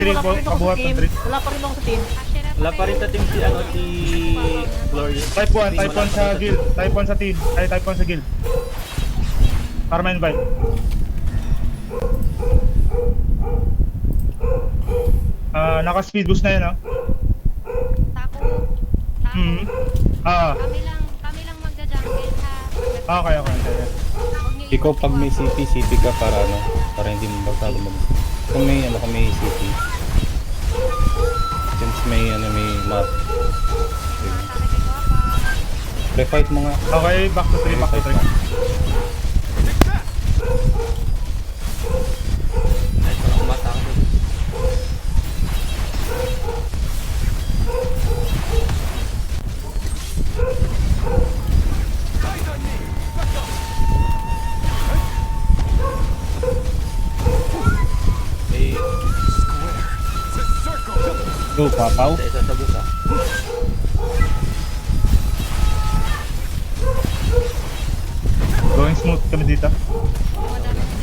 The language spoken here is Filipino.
3 Wala pa rin ako sa kabuhat team. ng 3. Wala pa rin ako sa team. Wala pa rin sa team si ano, si Glorious. Type 1 sa guild. Type 1 sa team. Ay, type 1 sa guild. Para ma-invite. Naka-speed boost na yun, ha? Tako. Mhm. Ah, Kami lang magja-jungle ha. okay. Huwag niyo Ikaw pag may CP ka para ano, para hindi mo masyado kung may ano, kung may CP. Since may ano, may map. Pre-fight mo nga. Okay, back to 3, back to 3. Ay, parang kumata ako. Eh, Go, papaw. isa sa buka. Going smooth kami dito. Madami.